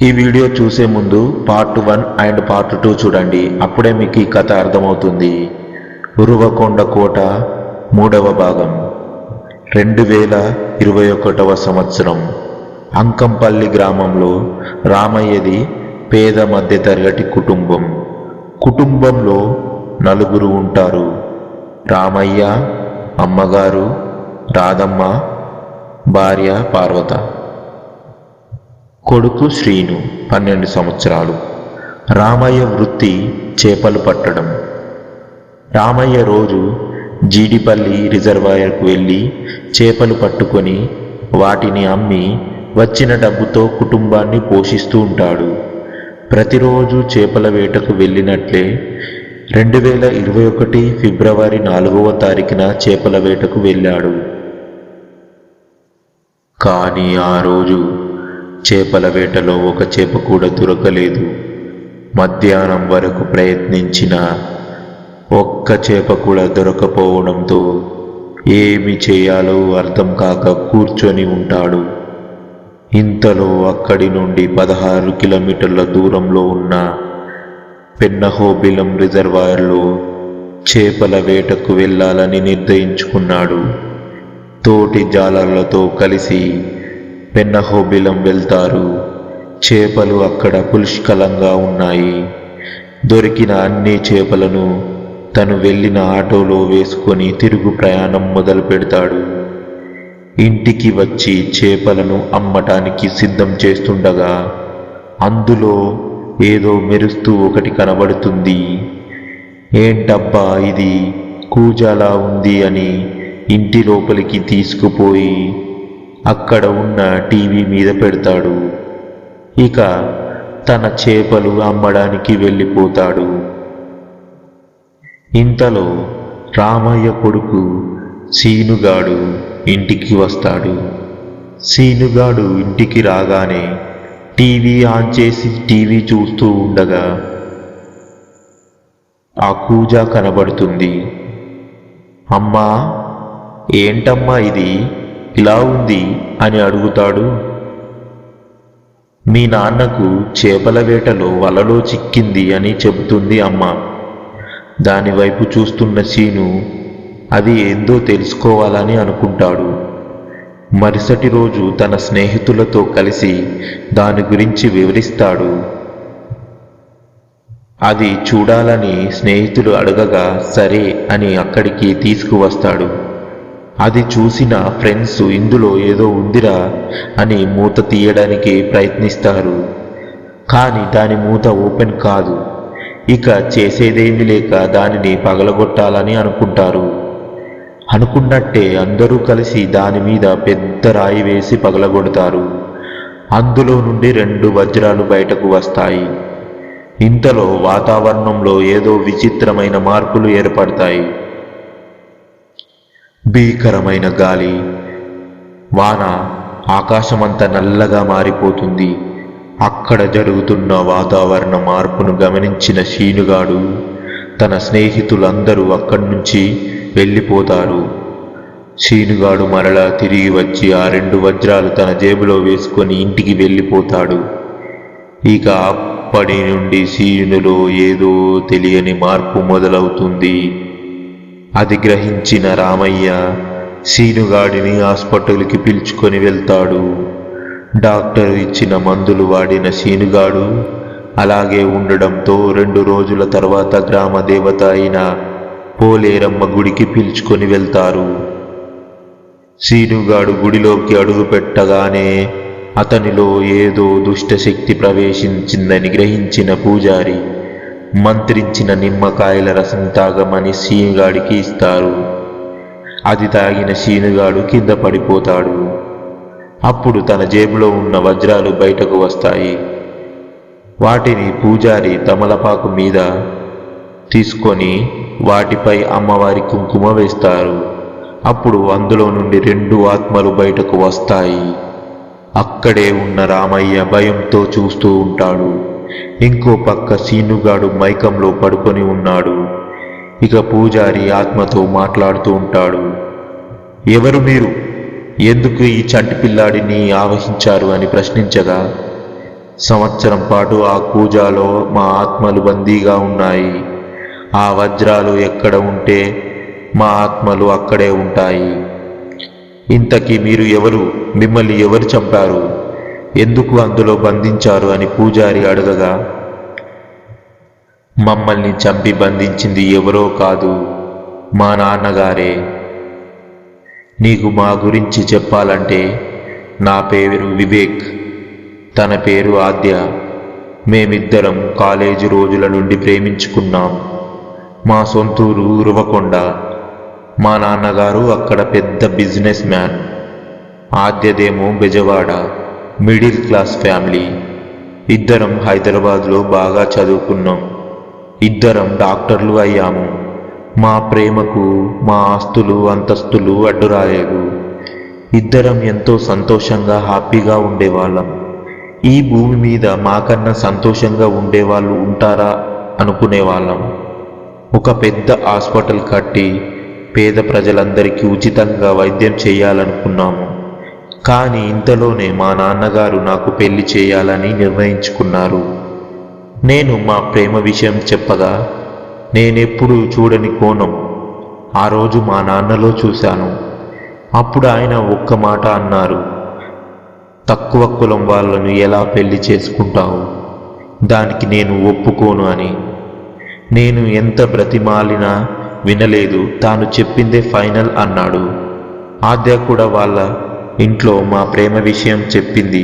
ఈ వీడియో చూసే ముందు పార్ట్ 1 అండ్ పార్ట్ 2 చూడండి. అప్పుడే మీకు ఈ కథ అర్థమవుతుంది. ఉరువకొండ కోట 3వ భాగం. 2021వ సంవత్సరం. అంకంపల్లి గ్రామంలో రామయ్యది పేద మధ్యతరగతి కుటుంబం. కుటుంబంలో 4 ఉంటారు. రామయ్య, అమ్మగారు రాధమ్మ, భార్య పార్వత. కొడుకు శ్రీను 12 సంవత్సరాలు. రామయ్య వృత్తి చేపలు పట్టడం. రామయ్య రోజు జీడిపల్లి రిజర్వాయర్కు వెళ్ళి చేపలు పట్టుకొని వాటిని అమ్మి వచ్చిన డబ్బుతో కుటుంబాన్ని పోషిస్తూ ఉంటాడు. ప్రతిరోజు చేపల వేటకు వెళ్ళినట్లే 2021 ఫిబ్రవరి 4వ తారీఖున చేపల వేటకు వెళ్ళాడు. కానీ ఆ రోజు చేపల వేటలో ఒక చేప కూడా దొరకలేదు. మధ్యాహ్నం వరకు ప్రయత్నించిన ఒక్క చేప కూడా దొరకపోవడంతో ఏమి చేయాలో అర్థం కాక కూర్చొని ఉంటాడు. ఇంతలో అక్కడి నుండి 16 కిలోమీటర్ల దూరంలో ఉన్న పెన్నహోబిలం రిజర్వాయర్లో చేపల వేటకు వెళ్ళాలని నిర్ణయించుకున్నాడు. తోటి జాలర్లతో కలిసి పెన్నహోబిలం వెళ్తారు. చేపలు అక్కడ పుష్కలంగా ఉన్నాయి. దొరికిన అన్ని చేపలను తను వెళ్ళిన ఆటోలో వేసుకొని తిరుగు ప్రయాణం మొదలు పెడతాడు. ఇంటికి వచ్చి చేపలను అమ్మటానికి సిద్ధం చేస్తుండగా అందులో ఏదో మెరుస్తూ ఒకటి కనబడుతుంది. ఏంటబ్బా ఇది కూజాలా ఉంది అని ఇంటి లోపలికి తీసుకుపోయి అక్కడ ఉన్న టీవీ మీద పెడతాడు. ఇక తన చేపలు అమ్మడానికి వెళ్ళిపోతాడు. ఇంతలో రామయ్య కొడుకు సీనుగాడు ఇంటికి వస్తాడు. సీనుగాడు ఇంటికి రాగానే టీవీ ఆన్ చేసి టీవీ చూస్తూ ఉండగా ఆ కూజా కనబడుతుంది. అమ్మా, ఏంటమ్మా ఇది ఇలా ఉంది అని అడుగుతాడు. మీ నాన్నకు చేపల వేటలో వలలో చిక్కింది అని చెబుతుంది అమ్మ. దానివైపు చూస్తున్న సీను అది ఏందో తెలుసుకోవాలని అనుకుంటాడు. మరుసటి రోజు తన స్నేహితులతో కలిసి దాని గురించి వివరిస్తాడు. అది చూడాలని స్నేహితులు అడగగా సరే అని అక్కడికి తీసుకువస్తాడు. అది చూసిన ఫ్రెండ్స్ ఇందులో ఏదో ఉందిరా అని మూత తీయడానికి ప్రయత్నిస్తారు. కానీ దాని మూత ఓపెన్ కాదు. ఇక చేసేదేమీ లేక దానిని పగలగొట్టాలని అనుకుంటారు. అనుకున్నట్టే అందరూ కలిసి దాని మీద పెద్ద రాయి వేసి పగలగొడతారు. అందులో నుండి 2 వజ్రాలు బయటకు వస్తాయి. ఇంతలో వాతావరణంలో ఏదో విచిత్రమైన మార్పులు ఏర్పడతాయి. భీకరమైన గాలి, వాన, ఆకాశమంతా నల్లగా మారిపోతుంది. అక్కడ జరుగుతున్న వాతావరణ మార్పును గమనించిన సీనుగాడు తన స్నేహితులందరూ అక్కడి నుంచి వెళ్ళిపోతారు. సీనుగాడు మరలా తిరిగి వచ్చి ఆ 2 వజ్రాలు తన జేబులో వేసుకొని ఇంటికి వెళ్ళిపోతాడు. ఇక అప్పటి నుండి సీనులో ఏదో తెలియని మార్పు మొదలవుతుంది. అది గ్రహించిన రామయ్య సీనుగాడిని హాస్పిటల్కి పిలుచుకొని వెళ్తాడు. డాక్టర్ ఇచ్చిన మందులు వాడిన సీనుగాడు అలాగే ఉండడంతో 2 రోజుల తర్వాత గ్రామ దేవత అయిన పోలేరమ్మ గుడికి పిలుచుకొని వెళ్తారు. సీనుగాడు గుడిలోకి అడుగు పెట్టగానే అతనిలో ఏదో దుష్టశక్తి ప్రవేశించిందని గ్రహించిన పూజారి మంత్రించిన నిమ్మకాయల రసం తాగమని సీనుగాడికి ఇస్తారు. అది తాగిన సీనుగాడు కింద పడిపోతాడు. అప్పుడు తన జేబులో ఉన్న వజ్రాలు బయటకు వస్తాయి. వాటిని పూజారి తమలపాకు మీద తీసుకొని వాటిపై అమ్మవారి కుంకుమ వేస్తారు. అప్పుడు అందులో నుండి 2 ఆత్మలు బయటకు వస్తాయి. అక్కడే ఉన్న రామయ్య భయంతో చూస్తూ ఉంటాడు. ఇంకో పక్క సీనుగాడు మైకంలో పడుకొని ఉన్నాడు. ఇక పూజారి ఆత్మతో మాట్లాడుతూ ఉంటాడు. ఎవరు మీరు? ఎందుకు ఈ చంటి పిల్లాడిని ఆవహించారు అని ప్రశ్నించగా సంవత్సరం పాటు ఆ కూజాలో మా ఆత్మలు బందీగా ఉన్నాయి. ఆ వజ్రాలు ఎక్కడ ఉంటే మా ఆత్మలు అక్కడే ఉంటాయి. ఇంతకీ మీరు ఎవరు? మిమ్మల్ని ఎవరు చంపారు? ఎందుకు అందులో బంధించారు అని పూజారి అడగగా, మమ్మల్ని చంపి బంధించింది ఎవరో కాదు, మా నాన్నగారే. నీకు మా గురించి చెప్పాలంటే, నా పేరు వివేక్, తన పేరు ఆద్య. మేమిద్దరం కాలేజీ రోజుల నుండి ప్రేమించుకున్నాం. మా సొంతూరు ఉరవకొండ. మా నాన్నగారు అక్కడ పెద్ద బిజినెస్ మ్యాన్. ఆద్యదేమో బెజవాడ, మిడిల్ క్లాస్ ఫ్యామిలీ. ఇద్దరం హైదరాబాద్లో బాగా చదువుకున్నాం. ఇద్దరం డాక్టర్లు అయ్యాము. మా ప్రేమకు మా ఆస్తులు అంతస్తులు అడ్డు రాలేదు. ఇద్దరం ఎంతో సంతోషంగా హ్యాపీగా ఉండేవాళ్ళం. ఈ భూమి మీద మాకన్నా సంతోషంగా ఉండేవాళ్ళు ఉంటారా అనుకునేవాళ్ళం. ఒక పెద్ద హాస్పిటల్ కట్టి పేద ప్రజలందరికీ ఉచితంగా వైద్యం చేయాలనుకున్నాము. కానీ ఇంతలోనే మా నాన్నగారు నాకు పెళ్లి చేయాలని నిర్ణయించుకున్నారు. నేను మా ప్రేమ విషయం చెప్పగా, నేనెప్పుడు చూడని కోణం ఆ రోజు మా నాన్నలో చూశాను. అప్పుడు ఆయన ఒక్క మాట అన్నారు, తక్కువ కులం వాళ్ళను ఎలా పెళ్లి చేసుకుంటావు? దానికి నేను ఒప్పుకోను అని. నేను ఎంత బ్రతిమాలినా వినలేదు. తాను చెప్పిందే ఫైనల్ అన్నాడు. ఆద్య కూడా వాళ్ళ ఇంట్లో మా ప్రేమ విషయం చెప్పింది.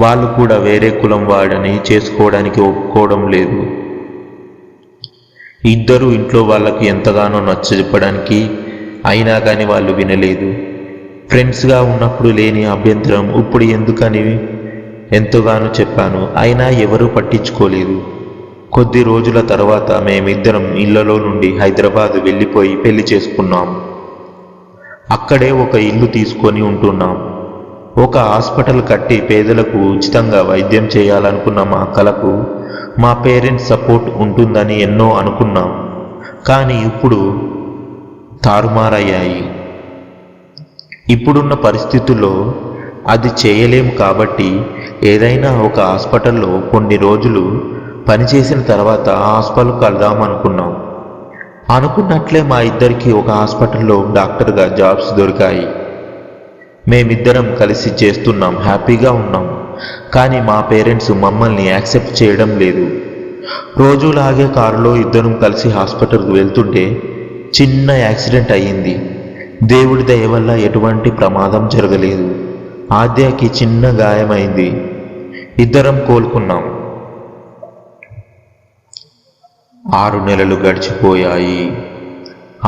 వాళ్ళు కూడా వేరే కులం వాడని చేసుకోవడానికి ఒప్పుకోవడం లేదు. ఇద్దరు ఇంట్లో వాళ్ళకి ఎంతగానో నచ్చజెప్పడానికి అయినా కానీ వాళ్ళు వినలేదు. ఫ్రెండ్స్గా ఉన్నప్పుడు లేని అభ్యంతరం ఇప్పుడు ఎందుకని ఎంతగానో చెప్పాను, అయినా ఎవరూ పట్టించుకోలేదు. కొద్ది రోజుల తర్వాత మేమిద్దరం ఇళ్లలో నుండి హైదరాబాద్ వెళ్ళిపోయి పెళ్లి చేసుకున్నాం. అక్కడే ఒక ఇల్లు తీసుకొని ఉంటున్నాం. ఒక హాస్పిటల్ కట్టి పేదలకు ఉచితంగా వైద్యం చేయాలనుకున్న మా కలకు మా పేరెంట్స్ సపోర్ట్ ఉంటుందని ఎన్నో అనుకున్నాం. కానీ ఇప్పుడు తారుమారయ్యాయి. ఇప్పుడున్న పరిస్థితుల్లో అది చేయలేము. కాబట్టి ఏదైనా ఒక హాస్పిటల్లో కొన్ని రోజులు పనిచేసిన తర్వాత ఆ హాస్పిటల్కి వెళ్దామనుకున్నాం. అనుకున్నట్లే మా ఇద్దరికి ఒక హాస్పిటల్లో డాక్టర్గా జాబ్స్ దొరికాయి. మేమిద్దరం కలిసి చేస్తున్నాం, హ్యాపీగా ఉన్నాం. కానీ మా పేరెంట్స్ మమ్మల్ని యాక్సెప్ట్ చేయడం లేదు. రోజులాగే కారులో ఇద్దరం కలిసి హాస్పిటల్కి వెళ్తుంటే చిన్న యాక్సిడెంట్ అయ్యింది. దేవుడి దయ వల్ల ఎటువంటి ప్రమాదం జరగలేదు. ఆద్యకి చిన్న గాయమైంది. ఇద్దరం కోలుకున్నాం. 6 నెలలు గడిచిపోయాయి.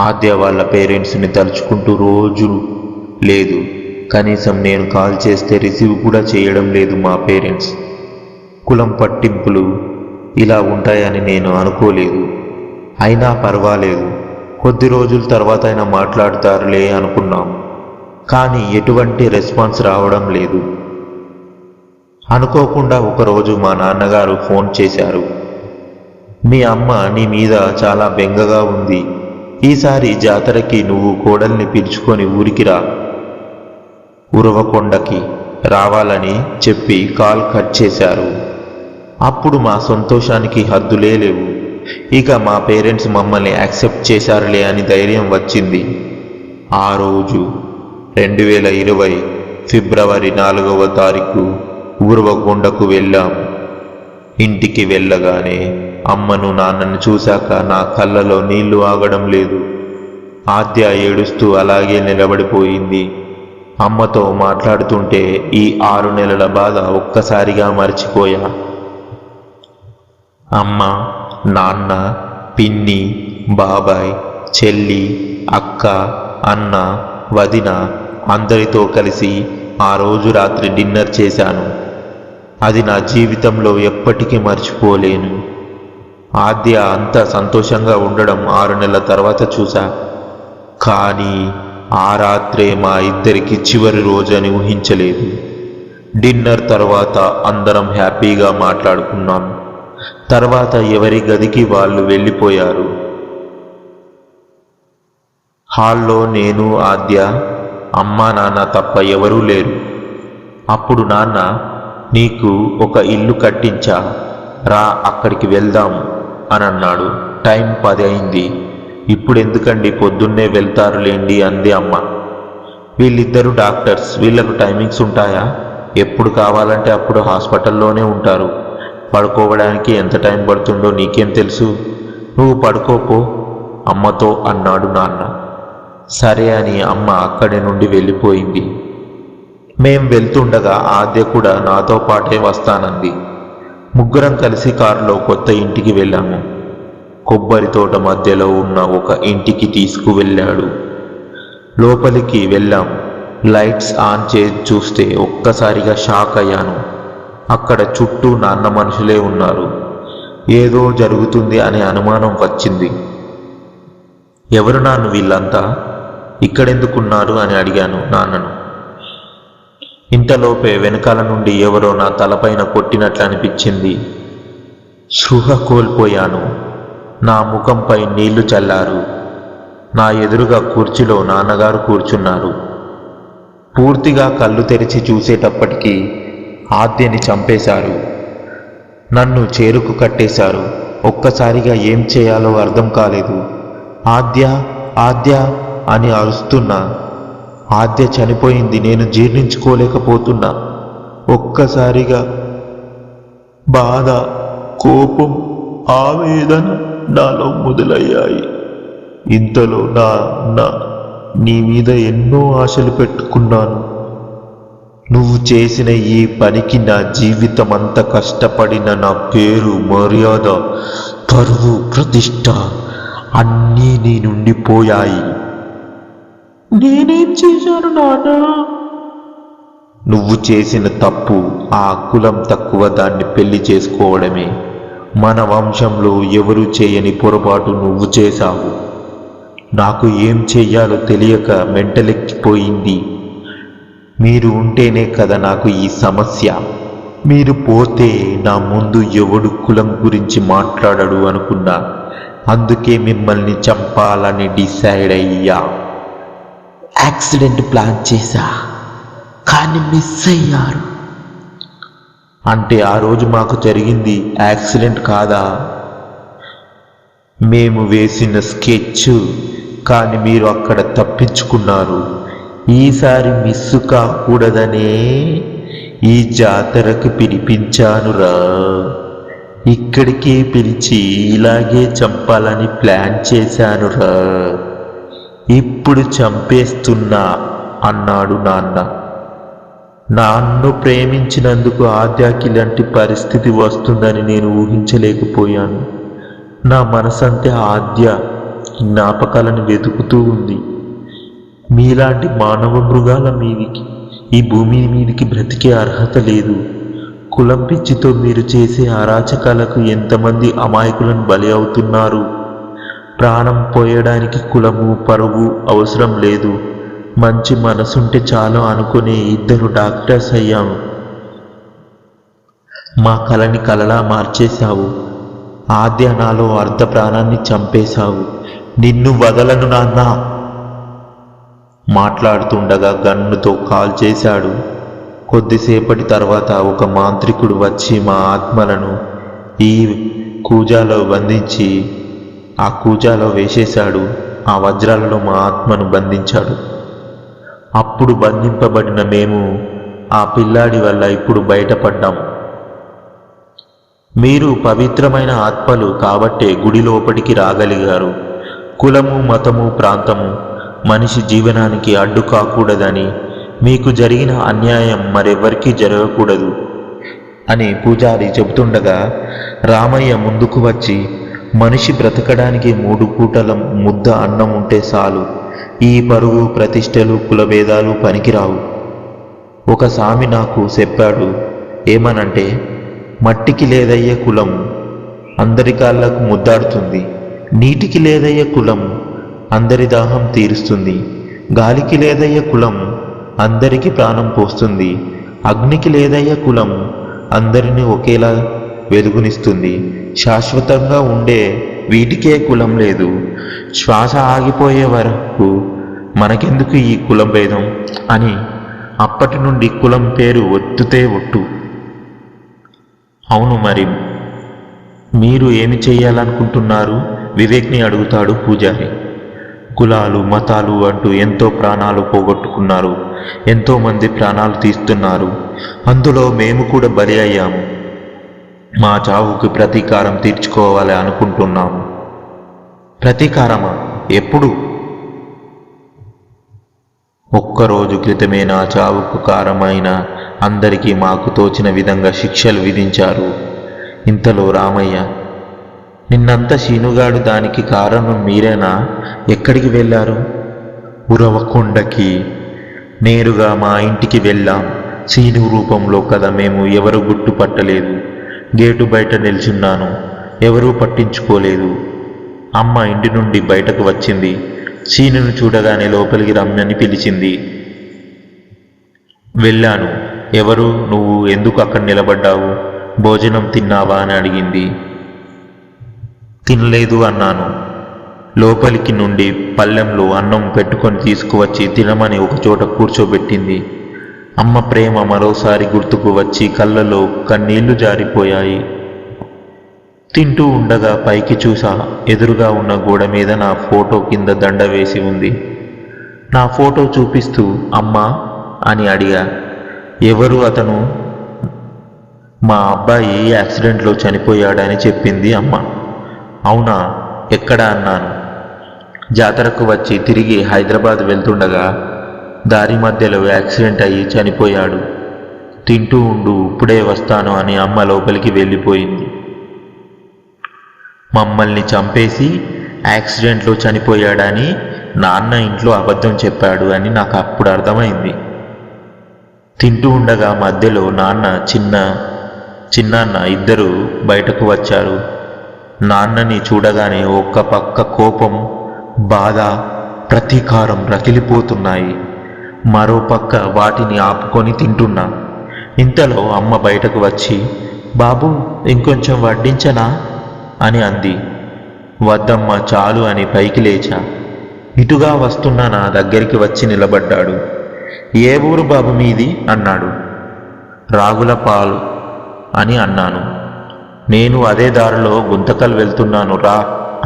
ఆద్య వాళ్ళ పేరెంట్స్ని తలుచుకుంటూ రోజు లేదు. కనీసం నేను కాల్ చేస్తే రిసీవ్ కూడా చేయడం లేదు మా పేరెంట్స్. కులం పట్టింపులు ఇలా ఉంటాయని నేను అనుకోలేదు. అయినా పర్వాలేదు, కొద్ది రోజుల తర్వాత అయినా మాట్లాడతారులే అనుకున్నాం. కానీ ఎటువంటి రెస్పాన్స్ రావడం లేదు. అనుకోకుండా ఒకరోజు మా నాన్నగారు ఫోన్ చేశారు. మీ అమ్మ నీ మీద చాలా బెంగగా ఉంది. ఈసారి జాతరకి నువ్వు కోడల్ని పిలుచుకొని ఊరికి రా, ఉరవకొండకి రావాలని చెప్పి కాల్ కట్ చేశారు. అప్పుడు మా సంతోషానికి హద్దులే లేవు. ఇక మా పేరెంట్స్ మమ్మల్ని యాక్సెప్ట్ చేశారులే అని ధైర్యం వచ్చింది. ఆ రోజు 2020 ఫిబ్రవరి 4వ తారీఖు ఉరవకొండకు వెళ్ళాం. ఇంటికి వెళ్ళగానే అమ్మను నాన్నను చూశాక నా కళ్ళలో నీళ్లు ఆగడం లేదు. ఆద్య ఏడుస్తూ అలాగే నిలబడిపోయింది. అమ్మతో మాట్లాడుతుంటే ఈ 6 నెలల బాధ ఒక్కసారిగా మర్చిపోయా. అమ్మ, నాన్న, పిన్ని, బాబాయ్, చెల్లి, అక్క, అన్న, వదిన అందరితో కలిసి ఆ రోజు రాత్రి డిన్నర్ చేశాను. అది నా జీవితంలో ఎప్పటికీ మర్చిపోలేను. ఆద్య అంత సంతోషంగా ఉండడం 6 నెలల తర్వాత చూశా. కానీ ఆ రాత్రే మా ఇద్దరికి చివరి రోజు అని ఊహించలేదు. డిన్నర్ తర్వాత అందరం హ్యాపీగా మాట్లాడుకున్నాం. తర్వాత ఎవరి గదికి వాళ్ళు వెళ్ళిపోయారు. హాల్లో నేను, ఆద్య, అమ్మా నాన్న తప్ప ఎవరూ లేరు. అప్పుడు నాన్న, నీకు ఒక ఇల్లు కట్టించా, రా అక్కడికి వెళ్దాం అని అన్నాడు. టైం 10 అయింది. ఇప్పుడు ఎందుకండి, పొద్దున్నే వెళ్తారులేండి అంది అమ్మ. వీళ్ళిద్దరూ డాక్టర్స్, వీళ్ళకు టైమింగ్స్ ఉంటాయా? ఎప్పుడు కావాలంటే అప్పుడు హాస్పిటల్లోనే ఉంటారు. పడుకోవడానికి ఎంత టైం పడుతుందో నీకేం తెలుసు? నువ్వు పడుకోపో అమ్మతో అన్నాడు నాన్న. సరే అని అమ్మ అక్కడి నుండి వెళ్ళిపోయింది. మేం వెళ్తుండగా ఆద్య కూడా నాతో పాటే వస్తానంది. ముగ్గురం కలిసి కారులో కొత్త ఇంటికి వెళ్ళాము. కొబ్బరి తోట మధ్యలో ఉన్న ఒక ఇంటికి తీసుకువెళ్ళాడు. లోపలికి వెళ్ళాం. లైట్స్ ఆన్ చేసి చూస్తే ఒక్కసారిగా షాక్ అయ్యాను. అక్కడ చుట్టూ నాన్న మనుషులే ఉన్నారు. ఏదో జరుగుతుంది అనే అనుమానం వచ్చింది. ఎవరు నాన్న వీళ్ళంతా, ఇక్కడెందుకున్నారు అని అడిగాను నాన్నను. ఇంతలోపే వెనకాల నుండి ఎవరో నా తలపైన కొట్టినట్లు అనిపించింది. స్పృహ కోల్పోయాను. నా ముఖంపై నీళ్లు చల్లారు. నా ఎదురుగా కుర్చీలో నాన్నగారు కూర్చున్నారు. పూర్తిగా కళ్ళు తెరిచి చూసేటప్పటికీ ఆద్యని చంపేశారు. నన్ను చేరుకు కట్టేశారు. ఒక్కసారిగా ఏం చేయాలో అర్థం కాలేదు. ఆద్య ఆద్య అని అరుస్తున్నా. ఆద్య చనిపోయింది, నేను జీర్ణించుకోలేకపోతున్నా. ఒక్కసారిగా బాధ, కోపం, ఆవేదన నాలో మొదలయ్యాయి. ఇంతలో నీ మీద ఎన్నో ఆశలు పెట్టుకున్నాను. నువ్వు చేసిన ఈ పనికి నా జీవితం అంతా కష్టపడిన నా పేరు, మర్యాద, పరువు, ప్రతిష్ట అన్నీ నీ నుండి పోయాయి. నేనేం చేశాను నాన్న? నువ్వు చేసిన తప్పు ఆ కులం తక్కువ దాన్ని పెళ్లి చేసుకోవడమే. మన వంశంలో ఎవరు చేయని పొరపాటు నువ్వు చేశావు. నాకు ఏం చెయ్యాలో తెలియక మెంటలెక్కిపోయింది. మీరు ఉంటేనే కదా నాకు ఈ సమస్య. మీరు పోతే నా ముందు ఎవడు కులం గురించి మాట్లాడడు అనుకున్నా. అందుకే మిమ్మల్ని చంపాలని డిసైడ్ అయ్యా. యాక్సిడెంట్ ప్లాన్ చేశా, కానీ మిస్ అయ్యారు. అంటే ఆ రోజు మాకు జరిగింది యాక్సిడెంట్ కాదా? మేము వేసిన స్కెచ్, కానీ మీరు అక్కడ తప్పించుకున్నారు. ఈసారి మిస్సు కాకూడదనే ఈ జాతరకు పిలిపించానురా. ఇక్కడికి పిలిచి ఇలాగే చంపాలని ప్లాన్ చేశానురా. ఇప్పుడు చంపేస్తున్నా అన్నాడు నాన్న. నన్ను ప్రేమించినందుకు ఆద్యకి ఇలాంటి పరిస్థితి వస్తుందని నేను ఊహించలేకపోయాను. నా మనసంతే ఆద్య జ్ఞాపకాలను వెతుకుతూ ఉంది. మీలాంటి మానవ మృగాల మీదికి, ఈ భూమి మీదికి బ్రతికే అర్హత లేదు. కులం పిచ్చితో మీరు చేసే అరాచకాలకు ఎంతమంది అమాయకులను బలి అవుతున్నారు. ప్రాణం పోయడానికి కులము, పరువు అవసరం లేదు. మంచి మనసుంటే చాలు అనుకునే 2 డాక్టర్స్ అయ్యాము. మా కలని కలలా మార్చేశావు. ఆద్య నాలో అర్ధ ప్రాణాన్ని చంపేశావు. నిన్ను వదలను నాన్న. మాట్లాడుతుండగా గన్నుతో కాల్ చేశాడు. కొద్దిసేపటి తర్వాత ఒక మాంత్రికుడు వచ్చి మా ఆత్మలను ఈ కూజాలో బంధించి ఆ కూజాలో వేసేశాడు. ఆ వజ్రాలలో మా ఆత్మను బంధించాడు. అప్పుడు బంధింపబడిన మేము ఆ పిల్లాడి వల్ల ఇప్పుడు బయటపడ్డాం. మీరు పవిత్రమైన ఆత్మలు కాబట్టే గుడి లోపటికి రాగలిగారు. కులము, మతము, ప్రాంతము మనిషి జీవనానికి అడ్డు కాకూడదని, మీకు జరిగిన అన్యాయం మరెవ్వరికీ జరగకూడదు అని పూజారి చెబుతుండగా రామయ్య ముందుకు వచ్చి, మనిషి బ్రతకడానికి 3 పూటల ముద్ద అన్నం ఉంటే చాలు. ఈ పరువు, ప్రతిష్టలు, కులభేదాలు పనికిరావు. ఒక సామి నాకు చెప్పాడు. ఏమనంటే, మట్టికి లేదయ్యే కులం అందరి కాళ్ళకు ముద్దాడుతుంది. నీటికి లేదయ్యే కులం అందరి దాహం తీరుస్తుంది. గాలికి లేదయ్యే కులం అందరికీ ప్రాణం పోస్తుంది. అగ్నికి లేదయ్యే కులం అందరినీ ఒకేలా వెలుగునిస్తుంది. శాశ్వతంగా ఉండే వీటికే కులం లేదు. శ్వాస ఆగిపోయే వరకు మనకెందుకు ఈ కులం భేదం అని అప్పటి నుండి కులం పేరు ఒత్తుతే ఒట్టు. అవును, మరి మీరు ఏమి చేయాలనుకుంటున్నారు? వివేక్ని అడుగుతాడు పూజారి. కులాలు మతాలు అంటూ ఎంతో ప్రాణాలు పోగొట్టుకున్నారు, ఎంతోమంది ప్రాణాలు తీస్తున్నారు. అందులో మేము కూడా బలి అయ్యాము. మా చావుకి ప్రతీకారం తీర్చుకోవాలి అనుకుంటున్నాము. ప్రతీకారమా? ఎప్పుడు? ఒక్కరోజు క్రితమే నా చావుకు కారణమైన అందరికీ మాకు తోచిన విధంగా శిక్షలు విధించారు. ఇంతలో రామయ్య, నిన్నంత శీనుగాడు, దానికి కారణం మీరేనా? ఎక్కడికి వెళ్ళారు? ఉరవకొండకి. నేరుగా మా ఇంటికి వెళ్ళాం. శీను రూపంలో కదా మేము. ఎవరు గుర్తుపట్టలేదు. గేటు బయట నిల్చున్నాను, ఎవరూ పట్టించుకోలేదు. అమ్మ ఇంటి నుండి బయటకు వచ్చింది. శీనును చూడగానే లోపలికి రమ్మని పిలిచింది. వెళ్ళాను. ఎవరు నువ్వు? ఎందుకు అక్కడ నిలబడ్డావు? భోజనం తిన్నావా అని అడిగింది. తినలేదు అన్నాను. లోపలికి నుండి పళ్ళెంలో అన్నం పెట్టుకొని తీసుకువచ్చి తినమని ఒకచోట కూర్చోబెట్టింది. అమ్మ ప్రేమ మరోసారి గుర్తుకు వచ్చి కళ్ళలో కన్నీళ్లు జారిపోయాయి. తింటూ ఉండగా పైకి చూసా. ఎదురుగా ఉన్న గోడ మీద నా ఫోటో కింద దండ వేసి ఉంది. నా ఫోటో చూపిస్తూ అమ్మా అని అడిగా. ఎవరు అతను? మా అబ్బాయి యాక్సిడెంట్లో చనిపోయాడని చెప్పింది అమ్మ. అవునా, ఎక్కడ అన్నాను. జాతరకు వచ్చి తిరిగి హైదరాబాద్ వెళ్తుండగా దారి మధ్యలో యాక్సిడెంట్ అయ్యి చనిపోయాడు. తింటూ ఉండు, ఇప్పుడే వస్తాను అని అమ్మ లోపలికి వెళ్ళిపోయింది. మమ్మల్ని చంపేసి యాక్సిడెంట్లో చనిపోయాడని నాన్న ఇంట్లో అబద్ధం చెప్పాడు అని నాకు అప్పుడు అర్థమైంది. తింటూ ఉండగా మధ్యలో నాన్న చిన్నాన్న ఇద్దరు బయటకు వచ్చారు. నాన్నని చూడగానే ఒక్క పక్క కోపం, బాధ, ప్రతీకారం రగిలిపోతున్నాయి. మరో పక్క వాటిని ఆపుకొని తింటున్నా. ఇంతలో అమ్మ బయటకు వచ్చి, బాబు ఇంకొంచెం వడ్డించనా అని అంది. వద్దమ్మ, చాలు అని పైకి లేచా. ఇటుగా వస్తున్న నా దగ్గరికి వచ్చి నిలబడ్డాడు. ఏ ఊరు బాబు మీది అన్నాడు. రాగులపాలు అని అన్నాను. నేను అదే దారిలో గుంతకల్ వెళ్తున్నాను రా,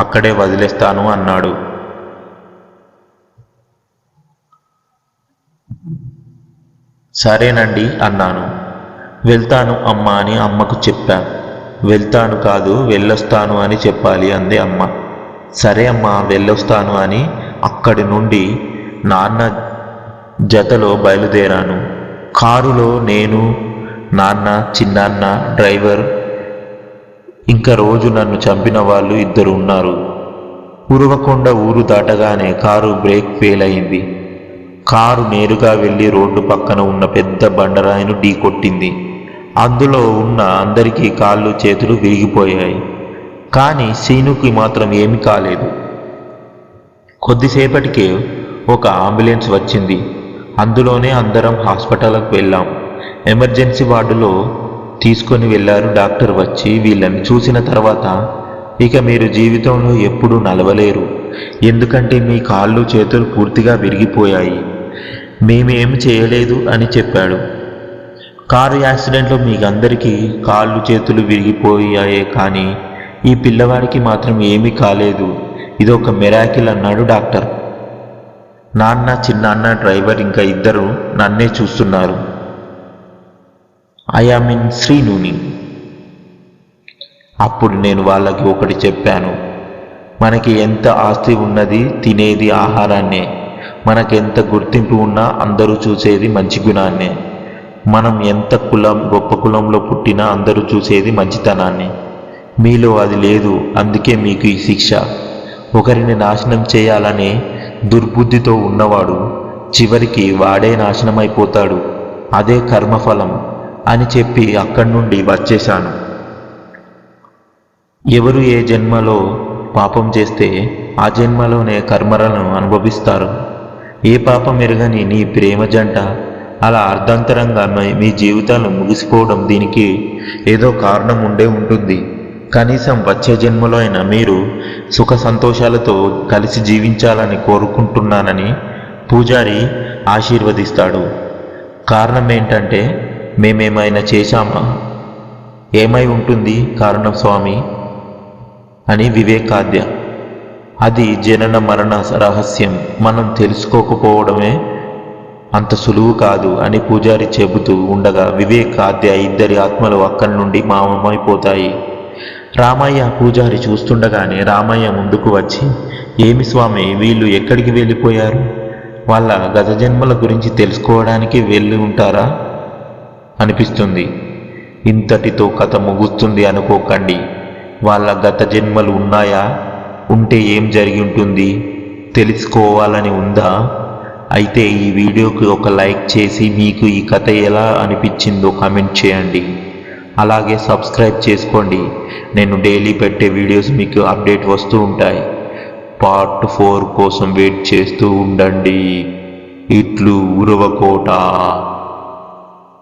అక్కడే వదిలేస్తాను అన్నాడు. సరేనండి అన్నాను. వెళ్తాను అమ్మా అని అమ్మకు చెప్పా. వెళ్తాను కాదు, వెళ్ళొస్తాను అని చెప్పాలి అంది అమ్మ. సరే అమ్మా, వెళ్ళొస్తాను అని అక్కడి నుండి నాన్న జతలో బయలుదేరాను. కారులో నేను, నాన్న, చిన్నాన్న, డ్రైవర్, ఇంకా రోజు నన్ను చంపిన వాళ్ళు ఇద్దరు ఉన్నారు. ఉరవకొండ ఊరు దాటగానే కారు బ్రేక్ ఫెయిల్ అయింది. కారు నేరుగా వెళ్ళి రోడ్డు పక్కన ఉన్న పెద్ద బండరాయిను ఢీకొట్టింది. అందులో ఉన్న అందరికీ కాళ్ళు చేతులు విరిగిపోయాయి. కానీ శీనుకి మాత్రం ఏమీ కాలేదు. కొద్దిసేపటికే ఒక అంబులెన్స్ వచ్చింది. అందులోనే అందరం హాస్పిటల్కి వెళ్ళాం. ఎమర్జెన్సీ వార్డులో తీసుకొని వెళ్ళారు. డాక్టర్ వచ్చి వీళ్ళని చూసిన తర్వాత, ఇక మీరు జీవితంలో ఎప్పుడూ నలవలేరు, ఎందుకంటే మీ కాళ్ళు చేతులు పూర్తిగా విరిగిపోయాయి, మేమేమి చేయలేదు అని చెప్పాడు. కారు యాక్సిడెంట్లో మీకందరికీ కాళ్ళు చేతులు విరిగిపోయాయే, కానీ ఈ పిల్లవాడికి మాత్రం ఏమీ కాలేదు, ఇదొక మిరాకిల్ అన్నాడు డాక్టర్. నాన్న, చిన్నాన్న, డ్రైవర్ ఇంకా ఇద్దరు నన్నే చూస్తున్నారు. ఐ యామ్ ఇన్ శ్రీనుని. అప్పుడు నేను వాళ్ళకి ఒకటి చెప్పాను. మనకి ఎంత ఆస్తి ఉన్నది తినేది ఆహారాన్నే, మనకెంత గుర్తింపు ఉన్నా అందరూ చూసేది మంచి గుణాన్నే, మనం ఎంత గొప్ప కులంలో పుట్టినా అందరూ చూసేది మంచితనాన్ని. మీలో అది లేదు, అందుకే మీకు ఈ శిక్ష. ఒకరిని నాశనం చేయాలనే దుర్బుద్ధితో ఉన్నవాడు చివరికి వాడే నాశనమైపోతాడు, అదే కర్మఫలం అని చెప్పి అక్కడి నుండి వచ్చేశాను. ఎవరు ఏ జన్మలో పాపం చేస్తే ఆ జన్మలోనే కర్మలను అనుభవిస్తారు. ఏ పాపం ఎరగని నీ ప్రేమ జంట అలా అర్ధాంతరంగా మీ జీవితాలు ముగిసిపోవడం దీనికి ఏదో కారణం ఉండే ఉంటుంది. కనీసం వచ్చే జన్మలో అయినా మీరు సుఖ సంతోషాలతో కలిసి జీవించాలని కోరుకుంటున్నానని పూజారి ఆశీర్వదిస్తాడు. కారణం ఏంటంటే మేమేమైనా చేశామా? ఏమై ఉంటుంది కారణం స్వామి అని వివేకాద్య. అది జనన మరణ రహస్యం, మనం తెలుసుకోకపోవడమే అంత సులువు కాదు అని పూజారి చెబుతూ ఉండగా వివేకాద్య ఇద్దరి ఆత్మలు అక్కడి నుండి మాయమైపోతాయి. రామయ్య పూజారి చూస్తుండగానే రామయ్య ముందుకు వచ్చి, ఏమి స్వామి వీళ్ళు ఎక్కడికి వెళ్ళిపోయారు? వాళ్ళ గత జన్మల గురించి తెలుసుకోవడానికి వెళ్ళి ఉంటారా అనిపిస్తుంది. ఇంతటితో కథ ముగుస్తుంది అనుకోకండి. వాళ్ళ గత జన్మలు ఉన్నాయా? ఉంటే ఏం జరిగి ఉంటుంది తెలుసుకోవాలని ఉందా? అయితే ఈ వీడియోకి ఒక లైక్ చేసి మీకు ఈ కథ ఎలా అనిపించిందో కామెంట్ చేయండి. అలాగే సబ్స్క్రైబ్ చేసుకోండి. నేను డైలీ పెట్టే వీడియోస్ మీకు అప్డేట్ వస్తూ ఉంటాయి. పార్ట్ 4 కోసం వెయిట్ చేస్తూ ఉండండి. ఇట్లు ఉరవకోట.